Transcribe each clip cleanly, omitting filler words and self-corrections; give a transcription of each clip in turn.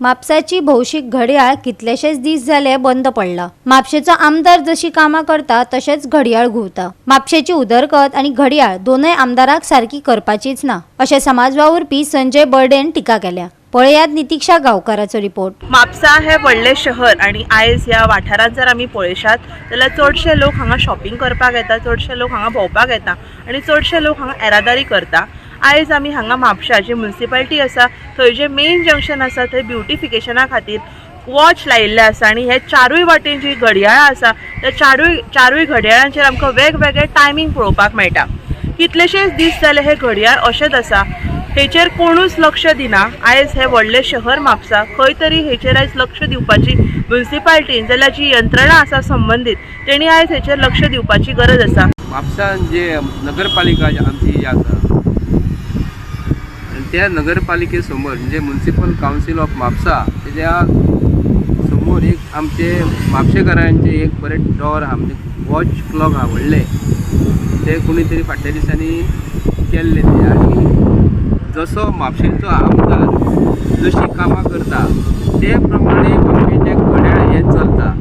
म्हापसाची भौशीक घडयाळ कितलेशेच दीस झाले बंद पडला। म्हापशेचो आमदार जशी कामां करता तशेंच घडयाळ घुंवता। म्हापशेची उदरगत आनी घडयाळ दोनय आमदाराक सारकी करपाचीच ना अशें समाज वावुरपी संजय बर्डेन टिका केल्या। पळयात नितीक्षा गांवकाराचो रिपोर्ट। म्हापसा हे व्हडले शहर आणि आयज ह्या वाठारांत जर आमी पळयशात जाल्यार चडशे लोक हांगा शॉपिंग करपाक येता, चडशे लोक हांगा भोंवपाक येता आनी चडशे लोक हांगा येरादारी करता। आयज आमी हांगा म्हापशा जी म्युनिसिपालिटी आसा थंय जे मेन जंक्शन आसा थंय ब्युटिफिकेशना खातीर वॉच लायिल्ले आसा आनी हे चारूय वाटेन जी घडयाळां आसा त्या चारूय घडयाळांचेर आमकां वेगवेगळे टायमींग पळोवपाक मेळटा। कितलेशेच दीस जाले हे घडयाळ अशेंच आसा, हेचेर कोणूच लक्ष दिना। आयज हे व्हडले शहर म्हापसा खंय तरी हेचेर आयज लक्ष दिवपाची म्युनिसिपालिटीन जाल्यार जी यंत्रणा आसा संबंधीत तेणी आयज हेचेर लक्ष दिवपाची गरज आसा। म्हापसान जे नगरपालिका आमची जी आसा त्या नगरपालिके समोर म्हणजे म्युनिसिपल कावन्सिल ऑफ म्हापसा तेज्या समोर एक आमचे म्हापशेकारांचे एक बरें टॉवर आहा, म्हणजे वॉच क्लॉक आहा व्हडले, ते कोणी तरी फाटल्या दिसांनी केल्ले ते। आनी जसो म्हापशेचो आमदार जशी कामां करता ते प्रमाणे म्हापशेचें घड्याळ हें चलता।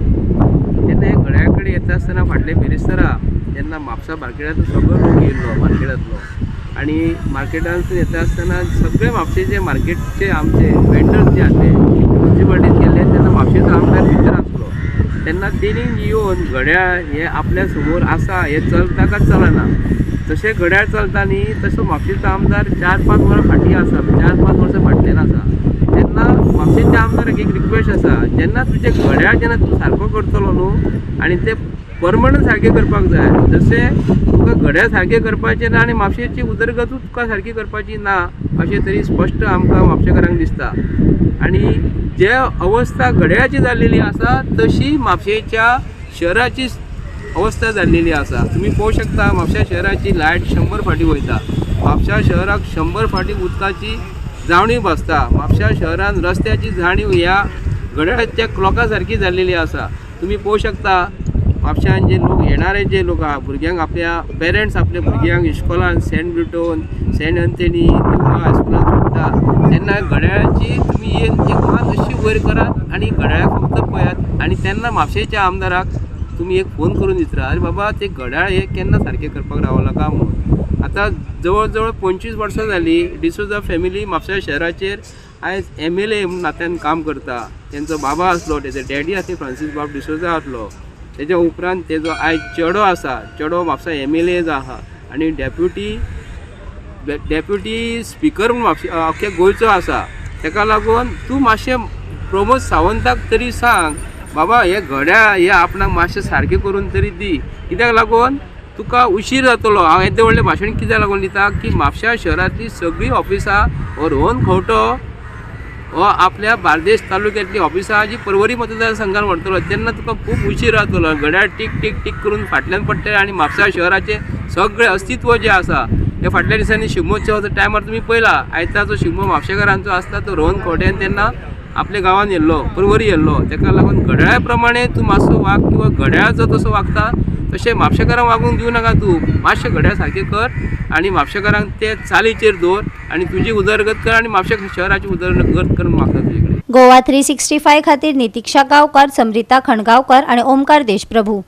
तेन्ना हे घड्याळ कडेन येता आसतना फाटले बिरेस्तारा जेन्ना म्हापसा मार्केटांतलो सगळो लोक येयल्लो मार्केटांतलो आणि मार्केटांतून येता आसतना सगळे म्हापशेचे मार्केटचे आमचे वेंडर्स जे आसले म्युनिसिपालिटीन गेले तेन्ना म्हापशेचो आमदार भितर आसलो, तेन्ना तेणी येवन घड्याळ हे आपल्या समोर आसा हे चलता काय चलना, जशें घड्याळ चलता न्ही तसो म्हापशेचो आमदार 4-5 वर्सां फाटीं आसा, 4-5 वर्सां फाटल्यान आसा। तेन्ना म्हापशेच्या आमदाराक एक रिक्वेस्ट आसा, जेन्ना तुजें घड्याळ जेन्ना तूं सारको करतलो न्हू आनी ते परमनंट सारकें करपाक जाय, जशें तुका घड्याळ सारकें करपाचें ना आनी म्हापशेची उदरगतूच तुका सारकी करपाची ना अशें तरी स्पश्ट आमकां म्हापशेकारांक दिसता। आनी जे अवस्था घड्याळाची जाल्लेली आसा तशी म्हापशेच्या शहराची अवस्था जाल्लेली आसा। तुमी पळोवंक शकता म्हापशा शहराची लायट 100 फाटीं वयता, म्हापशा शहराक 100 फाटीं उदकाची जावणीव भासता, म्हापशा शहरान रस्त्याची जाणीव ह्या घड्याळाच्या क्लॉका सारकी जाल्लेली आसा। तुमी पळोवंक शकता म्हापशान जे लोक येणारे जे लोक आहा भुरग्यांक आपल्या पेरंट्स आपल्या भुरग्यांक इस्कॉलान सेंट ब्रुटोन सेंट अँथनी हायस्कुलान सोडटा तेन्ना घड्याळाची तुमी एक मात अशी वयर करात आनी घड्याळाक फक्त पळयात आनी तेन्ना म्हापशेच्या आमदाराक तुम्ही एक फोन करून विचारा, अरे बाबा ते घड्याळ हे केन्ना सारकें करपाक रावला काय म्हणून। आतां जवळ जवळ 25 वर्सां जाली डिसोजा फॅमिली म्हापशा शहराचेर आयज MLA नात्यान काम करता। तेंचो बाबा आसलो, तेजो डॅडी आसले फ्रांसीस बाब डिसोजा आसलो, तेज्या उपरांत तेजो आयज चेडो आसा, चेडो म्हापसा MLA आहा आनी डेप्युटी स्पीकर म्हूण म्हापशा अख्ख्या गोंयचो आसा। तेका लागून तूं मातशें प्रमोद सावंताक तरी सांग बाबा हे घड्याळ हे आपणाक मातशें सारकें करून तरी दी, कित्याक लागून तुका उशीर जातलो। हांव येदें व्हडलें भाशण कित्याक लागून दिता की म्हापशा शहरांतली सगळीं ऑफिसां हो रोहन खंवटो हो आपल्या बार्देस तालुक्यांतली ऑफिसां जी पर्वरी मतदारसंघान व्हरतलो तेन्ना तुका खूब उशीर जातलो। घड्याळ टीक टीक टीक करून फाटल्यान पडटलें आनी म्हापसा शहराचें सगळें अस्तित्व जें आसा हे फाटल्या दिसांनी शिगमोत्सवाचो टायमार तुमी पळयला, आयतारचो शिगमो म्हापशेकारांचो आसता तो रोहन खंवट्यान तेन्ना आपल्या गांवांत येयल्लो, पर्वरी येयल्लो। तेका लागून घड्याळा प्रमाणे तूं मातसो वाग किंवा घड्याळाचो तसो वागता तशें म्हापशेकारांक वागूंक दिवं नाका। तूं मातशें घड्याळ सारकें कर आनी म्हापशेकारांक ते चालीचेर दवर आनी तुजी उदरगत कर आनी म्हापशे शहराची उदरगत कर मागता तुजे कडेन। गोवा 365 खातीर नितीक्षा गांवकार, समरिता खणगांवकर आनी ओमकार देशप्रभू।